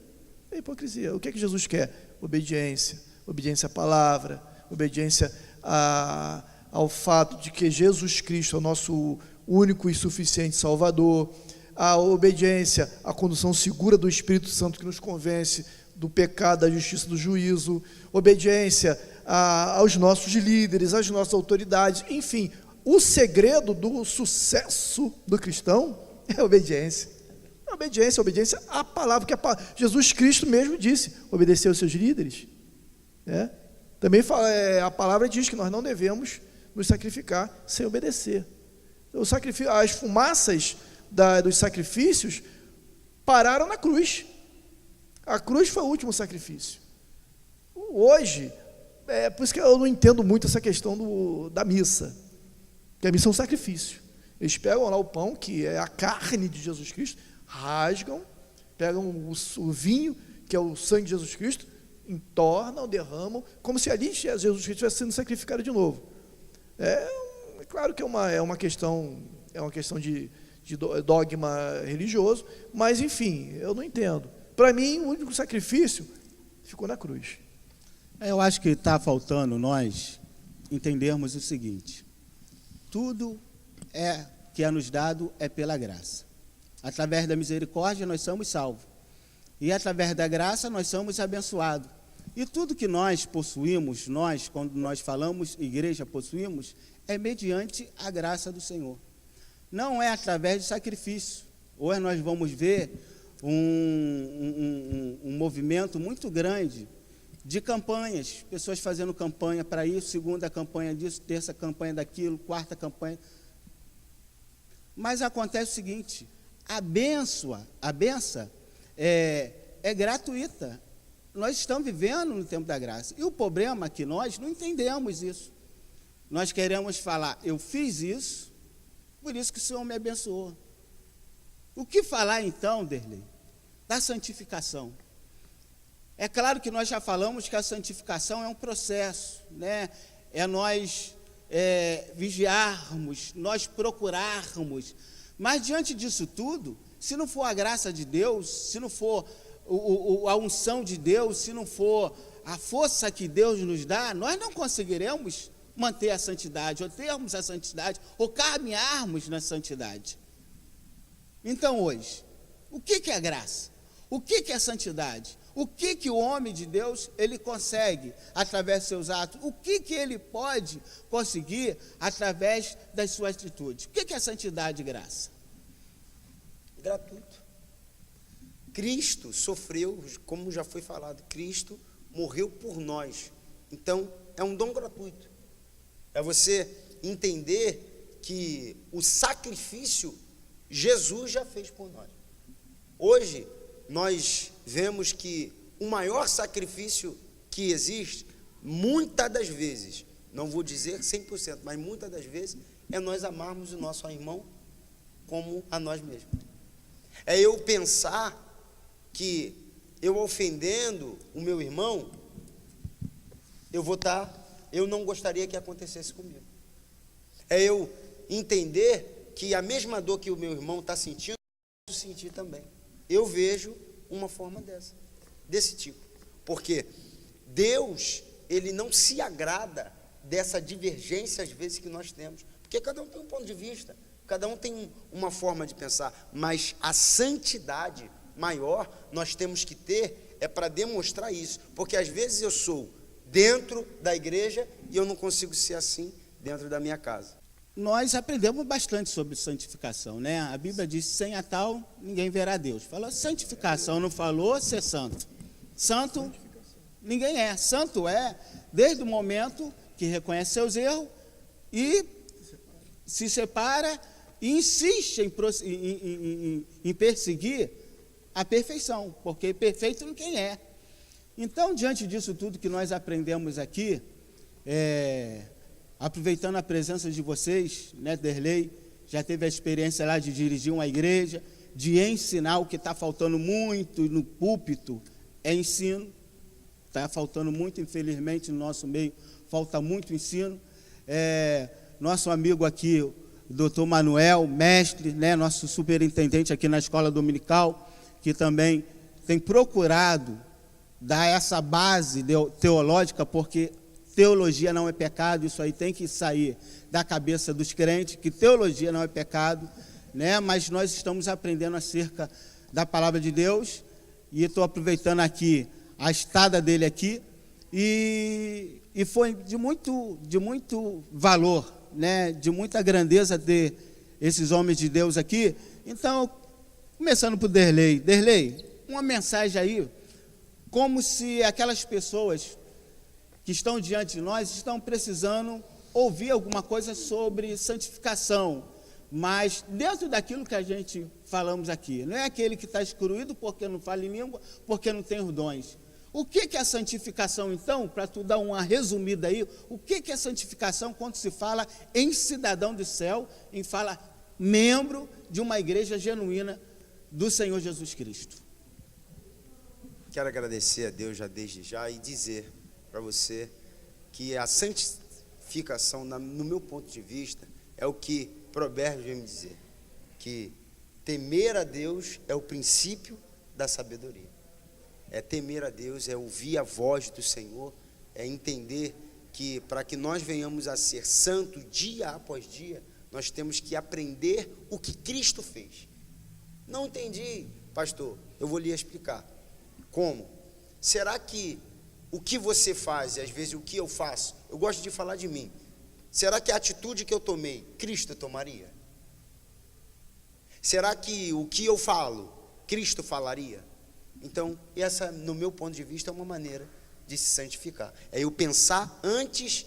É hipocrisia. O que é que Jesus quer? Obediência. Obediência à palavra, obediência ao fato de que Jesus Cristo é o nosso único e suficiente Salvador, a obediência à condução segura do Espírito Santo que nos convence do pecado, da justiça, do juízo, obediência aos nossos líderes, às nossas autoridades, enfim, o segredo do sucesso do cristão é a obediência. Obediência à palavra, que Jesus Cristo mesmo disse, obedecer aos seus líderes. Também a palavra diz que nós não devemos nos sacrificar sem obedecer. As fumaças dos sacrifícios pararam na cruz. A cruz foi o último sacrifício. Hoje, por isso que eu não entendo muito essa questão da missa, porque a missa é um sacrifício. Eles pegam lá o pão, que é a carne de Jesus Cristo, rasgam, pegam o vinho, que é o sangue de Jesus Cristo, entornam, derramam, como se ali Jesus Cristo estivesse sendo sacrificado de novo. É claro que é uma questão de dogma religioso, mas enfim, eu não entendo. Para mim, o único sacrifício ficou na cruz. Eu acho que está faltando nós entendermos o seguinte: tudo que é nos dado é pela graça. Através da misericórdia nós somos salvos. E através da graça nós somos abençoados. E tudo que nós possuímos, quando nós falamos igreja possuímos, é mediante a graça do Senhor. Não é através de sacrifício. Hoje nós vamos ver um movimento muito grande de campanhas, pessoas fazendo campanha para isso, segunda campanha disso, terça campanha daquilo, quarta campanha. Mas acontece o seguinte: a benção é gratuita. Nós estamos vivendo no tempo da graça. E o problema é que nós não entendemos isso. Nós queremos falar, eu fiz isso, por isso que o Senhor me abençoou. O que falar então, Derlei, da santificação? É claro que nós já falamos que a santificação é um processo, né? É nós vigiarmos, nós procurarmos. Mas diante disso tudo, se não for a graça de Deus, se não for a unção de Deus, se não for a força que Deus nos dá, nós não conseguiremos manter a santidade, ou termos a santidade, ou caminharmos na santidade. Então hoje, o que é a graça? O que é a santidade? O que o homem de Deus, ele consegue através dos seus atos? O que ele pode conseguir através das suas atitudes? O que é a santidade e graça? Gratuito. Cristo sofreu, como já foi falado, Cristo morreu por nós. Então, é um dom gratuito. É você entender que o sacrifício Jesus já fez por nós. Hoje, nós vemos que o maior sacrifício que existe, muitas das vezes, não vou dizer 100%, mas muitas das vezes, é nós amarmos o nosso irmão como a nós mesmos. É eu pensar que eu ofendendo o meu irmão, eu não gostaria que acontecesse comigo. É eu entender que a mesma dor que o meu irmão está sentindo, eu posso sentir também. Eu vejo uma forma desse tipo. Porque Deus, Ele não se agrada dessa divergência às vezes que nós temos. Porque cada um tem um ponto de vista, cada um tem uma forma de pensar. Mas a santidade maior nós temos que ter é para demonstrar isso. Porque às vezes eu sou dentro da igreja e eu não consigo ser assim dentro da minha casa. Nós aprendemos bastante sobre santificação, né? A Bíblia diz, sem a tal, ninguém verá Deus. Falou santificação, não falou ser santo. Santo, ninguém é. Santo é desde o momento que reconhece seus erros e se separa e insiste em perseguir a perfeição, porque perfeito ninguém é. Então, diante disso tudo que nós aprendemos aqui, aproveitando a presença de vocês, né, Derlei, já teve a experiência lá de dirigir uma igreja, de ensinar. O que está faltando muito no púlpito é ensino, está faltando muito, infelizmente, no nosso meio, falta muito ensino. Nosso amigo aqui, o doutor Manuel, mestre, né, nosso superintendente aqui na escola dominical, que também tem procurado dar essa base teológica, porque teologia não é pecado, isso aí tem que sair da cabeça dos crentes, que teologia não é pecado, né? Mas nós estamos aprendendo acerca da palavra de Deus, e estou aproveitando aqui a estada dele aqui, e foi de muito valor, né? De muita grandeza ter esses homens de Deus aqui. Então, começando por Derlei. Derlei, uma mensagem aí, como se aquelas pessoas que estão diante de nós estão precisando ouvir alguma coisa sobre santificação, mas dentro daquilo que a gente falamos aqui, não é aquele que está excluído porque não fala em língua, porque não tem os dons. O que é a santificação, então, para tu dar uma resumida aí, o que é a santificação quando se fala em cidadão do céu, em fala membro de uma igreja genuína do Senhor Jesus Cristo? Quero agradecer a Deus já desde já e dizer para você que a santificação, no meu ponto de vista, é o que Provérbios vem me dizer, que temer a Deus é o princípio da sabedoria. É temer a Deus, é ouvir a voz do Senhor, é entender que para que nós venhamos a ser santos dia após dia, nós temos que aprender o que Cristo fez. Não entendi, pastor, eu vou lhe explicar. Como? Será que o que você faz e às vezes o que eu faço, eu gosto de falar de mim, será que a atitude que eu tomei, Cristo tomaria? Será que o que eu falo, Cristo falaria? Então, essa, no meu ponto de vista, é uma maneira de se santificar. É eu pensar antes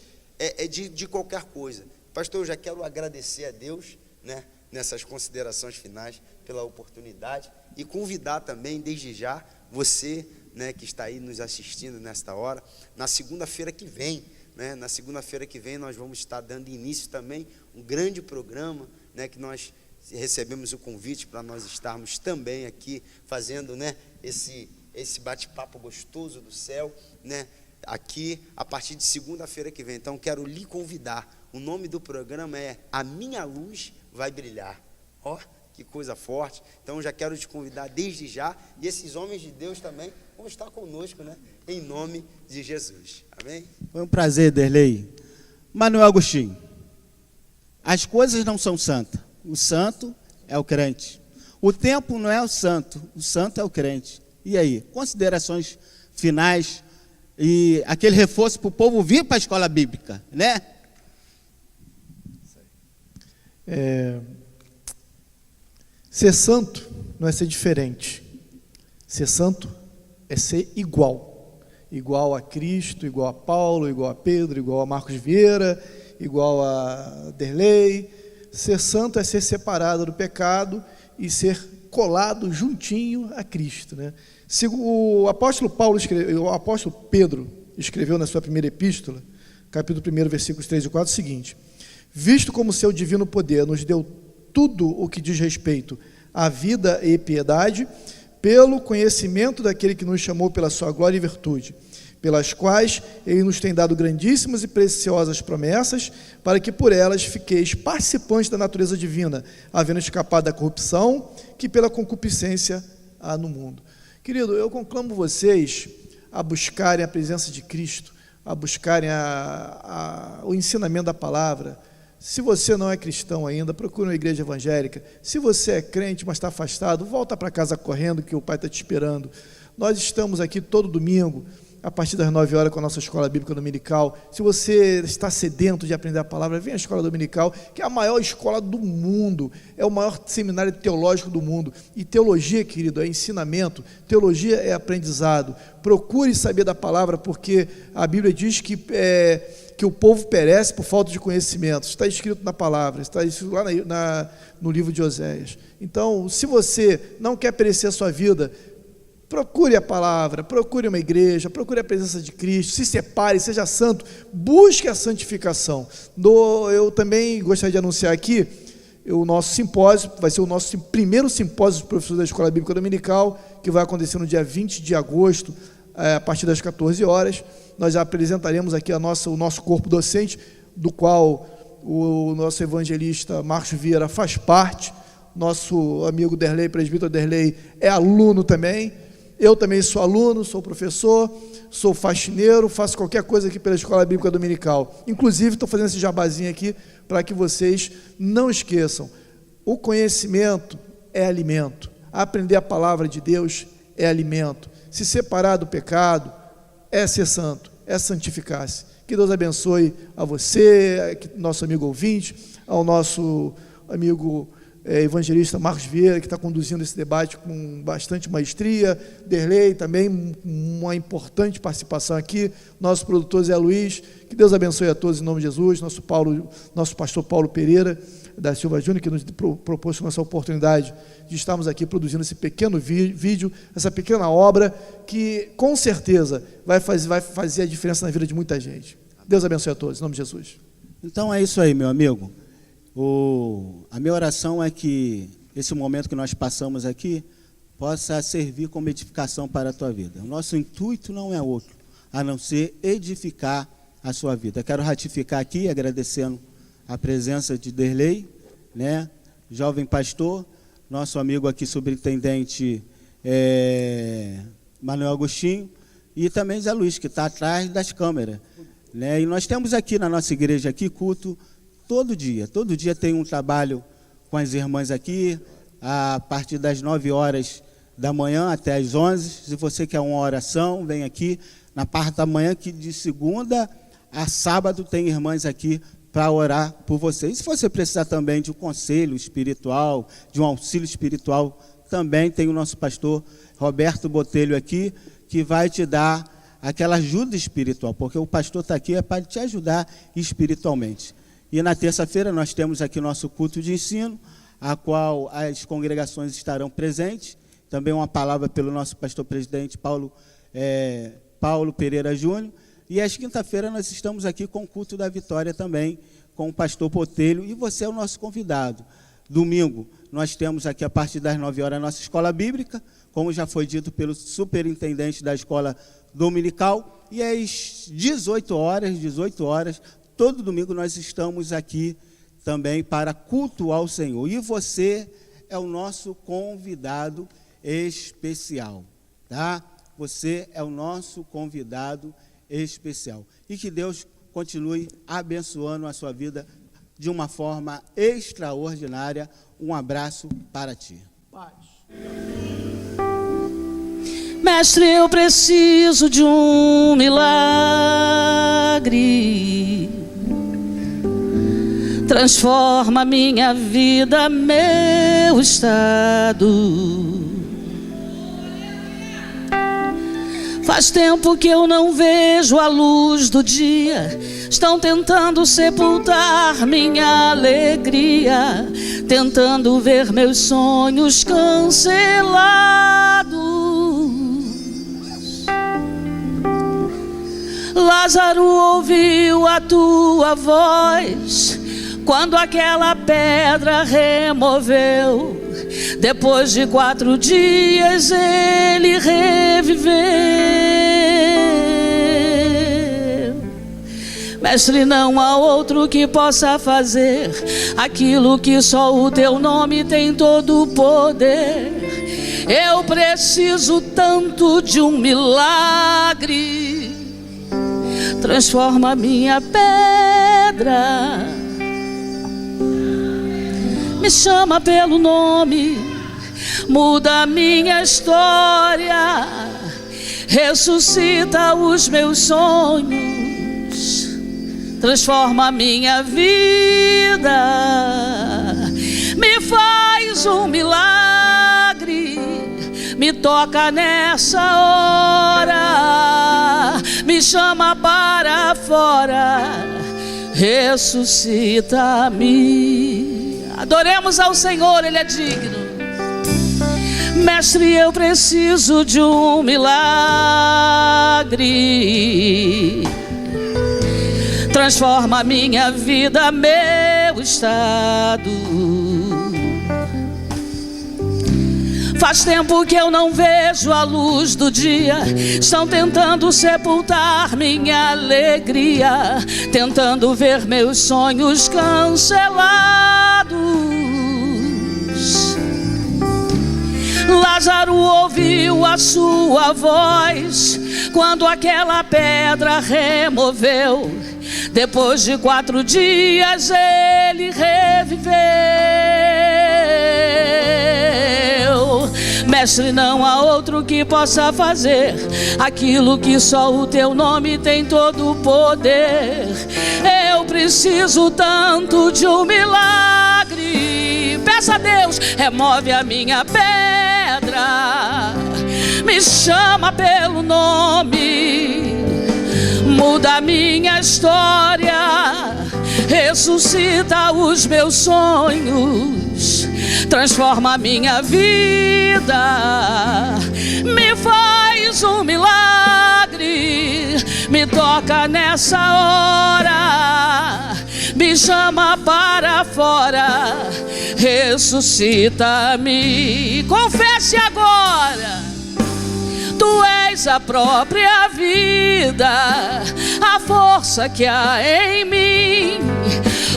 de qualquer coisa. Pastor, eu já quero agradecer a Deus, né, nessas considerações finais, pela oportunidade, e convidar também, desde já, você, né, que está aí nos assistindo nesta hora, na segunda-feira que vem, né, nós vamos estar dando início também um grande programa, né, que nós recebemos o convite para nós estarmos também aqui fazendo, né, esse bate-papo gostoso do céu, né, aqui a partir de segunda-feira que vem. Então quero lhe convidar. O nome do programa é A Minha Luz Vai Brilhar. Ó, que coisa forte. Então já quero te convidar desde já, e esses homens de Deus também vão estar conosco, né, em nome de Jesus. Amém? Foi um prazer, Derlei. Manuel Agostinho, as coisas não são santas. O santo é o crente. O tempo não é o santo é o crente. E aí, considerações finais e aquele reforço para o povo vir para a escola bíblica, né? Ser santo não é ser diferente. Ser santo é ser igual. Igual a Cristo, igual a Paulo, igual a Pedro, igual a Marcos Vieira, igual a Derlei. Ser santo é ser separado do pecado e ser colado juntinho a Cristo, né? O apóstolo Pedro escreveu na sua primeira epístola, capítulo 1, versículos 3 e 4, o seguinte: visto como seu divino poder nos deu tudo o que diz respeito à vida e piedade, pelo conhecimento daquele que nos chamou pela sua glória e virtude, pelas quais ele nos tem dado grandíssimas e preciosas promessas, para que por elas fiqueis participantes da natureza divina, havendo escapado da corrupção que pela concupiscência há no mundo. Querido, eu conclamo vocês a buscarem a presença de Cristo, a buscarem o ensinamento da palavra. Se você não é cristão ainda, procure uma igreja evangélica. Se você é crente, mas está afastado, volta para casa correndo, que o Pai está te esperando. Nós estamos aqui todo domingo, a partir das 9 horas, com a nossa escola bíblica dominical. Se você está sedento de aprender a palavra, vem à escola dominical, que é a maior escola do mundo, é o maior seminário teológico do mundo. E teologia, querido, é ensinamento, teologia é aprendizado. Procure saber da palavra, porque a Bíblia diz que o povo perece por falta de conhecimento. Está escrito na palavra, está escrito lá no livro de Oséias. Então, se você não quer perecer a sua vida, procure a palavra, procure uma igreja, procure a presença de Cristo, se separe, seja santo, busque a santificação. Eu também gostaria de anunciar aqui o nosso simpósio, vai ser o nosso primeiro simpósio dos professores da Escola Bíblica Dominical, que vai acontecer no dia 20 de agosto, a partir das 14 horas. Nós já apresentaremos aqui o nosso corpo docente, do qual o nosso evangelista Marcos Vieira faz parte, nosso amigo Derlei, presbítero Derlei, é aluno também. Eu também sou aluno, sou professor, sou faxineiro, faço qualquer coisa aqui pela Escola Bíblica Dominical. Inclusive, estou fazendo esse jabazinho aqui para que vocês não esqueçam. O conhecimento é alimento. Aprender a palavra de Deus é alimento. Se separar do pecado é ser santo, é santificar-se. Que Deus abençoe a você, nosso amigo ouvinte, ao nosso amigo evangelista Marcos Vieira, que está conduzindo esse debate com bastante maestria, Derlei também, uma importante participação aqui, nosso produtor Zé Luiz. Que Deus abençoe a todos em nome de Jesus, nosso pastor Paulo Pereira da Silva Júnior, que nos proporcionou essa oportunidade de estarmos aqui produzindo esse pequeno vídeo, essa pequena obra, que com certeza vai fazer a diferença na vida de muita gente. Deus abençoe a todos, em nome de Jesus. Então é isso aí, meu amigo. A minha oração é que esse momento que nós passamos aqui possa servir como edificação para a tua vida. O nosso intuito não é outro, a não ser edificar a sua vida. Quero ratificar aqui, agradecendo a presença de Derlei, né, jovem pastor, nosso amigo aqui, superintendente Manuel Agostinho, e também Zé Luiz, que está atrás das câmeras, né? E nós temos aqui na nossa igreja aqui culto todo dia tem um trabalho com as irmãs aqui, a partir das 9 horas da manhã até as 11, se você quer uma oração, vem aqui, na parte da manhã, que de segunda a sábado tem irmãs aqui para orar por você. E se você precisar também de um conselho espiritual, de um auxílio espiritual, também tem o nosso pastor Roberto Botelho aqui, que vai te dar aquela ajuda espiritual, porque o pastor está aqui para te ajudar espiritualmente. E na terça-feira nós temos aqui nosso culto de ensino, a qual as congregações estarão presentes. Também uma palavra pelo nosso pastor-presidente Paulo Pereira Júnior. E às quinta-feira nós estamos aqui com o culto da vitória também, com o pastor Botelho, e você é o nosso convidado. Domingo nós temos aqui a partir das 9 horas a nossa escola bíblica, como já foi dito pelo superintendente da escola dominical, e às 18 horas, todo domingo nós estamos aqui também para cultuar o Senhor. E você é o nosso convidado especial, tá? Você é o nosso convidado especial. E que Deus continue abençoando a sua vida de uma forma extraordinária. Um abraço para ti. Paz. Mestre, eu preciso de um milagre. Transforma minha vida, meu estado. Faz tempo que eu não vejo a luz do dia. Estão tentando sepultar minha alegria, tentando ver meus sonhos cancelados. Lázaro ouviu a tua voz quando aquela pedra removeu. Depois de 4 dias ele reviveu. Mestre, não há outro que possa fazer aquilo que só o teu nome tem todo o poder. Eu preciso tanto de um milagre. Transforma minha pedra, me chama pelo nome, muda minha história, ressuscita os meus sonhos, transforma minha vida, me faz um milagre, me toca nessa hora, me chama para fora, ressuscita-me. Adoremos ao Senhor, Ele é digno. Mestre, eu preciso de um milagre. Transforma a minha vida, meu estado. Faz tempo que eu não vejo a luz do dia. Estão tentando sepultar minha alegria, tentando ver meus sonhos cancelados. Lázaro ouviu a sua voz quando aquela pedra removeu. Depois de 4 dias ele reviveu. Mestre, não há outro que possa fazer aquilo que só o teu nome tem todo o poder. Eu preciso tanto de um milagre. Peça a Deus, remove a minha pedra, me chama pelo nome, muda a minha história, ressuscita os meus sonhos, transforma a minha vida, me faz um milagre, me toca nessa hora, me chama para fora, ressuscita-me. Confesse agora. Tu és a própria vida, a força que há em mim.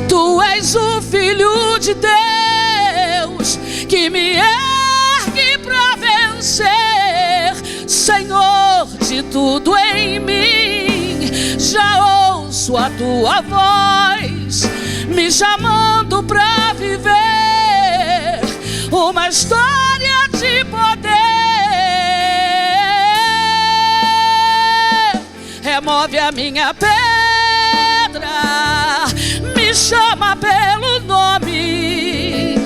Tu és o Filho de Deus que me ergue para vencer. Senhor de tudo em mim, já ouço a tua voz me chamando para viver uma história de poder. Remove a minha pedra, me chama pelo nome,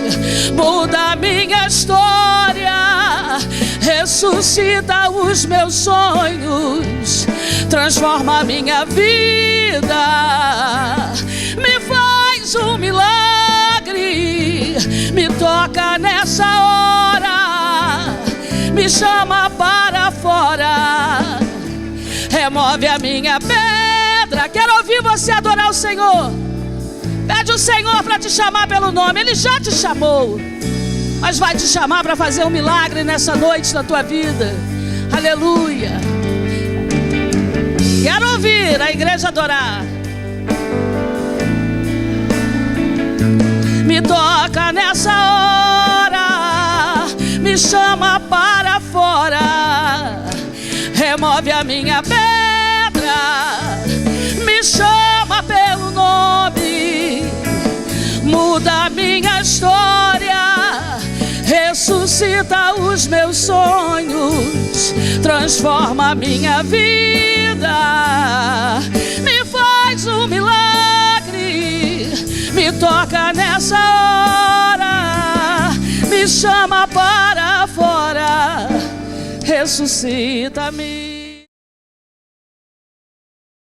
muda a minha história, ressuscita os meus sonhos, transforma a minha vida, me faz um milagre, me toca nessa hora, me chama para fora, remove a minha pedra. Quero ouvir você adorar o Senhor. Pede o Senhor para te chamar pelo nome. Ele já te chamou, mas vai te chamar para fazer um milagre nessa noite na tua vida. Aleluia. Quero ouvir a igreja adorar. Me toca nessa hora, me chama para fora, remove a minha pedra, me chama pelo nome, muda a minha história, ressuscita os meus sonhos, transforma a minha vida, me faz um milagre, me toca nessa hora, me chama para fora, ressuscita-me.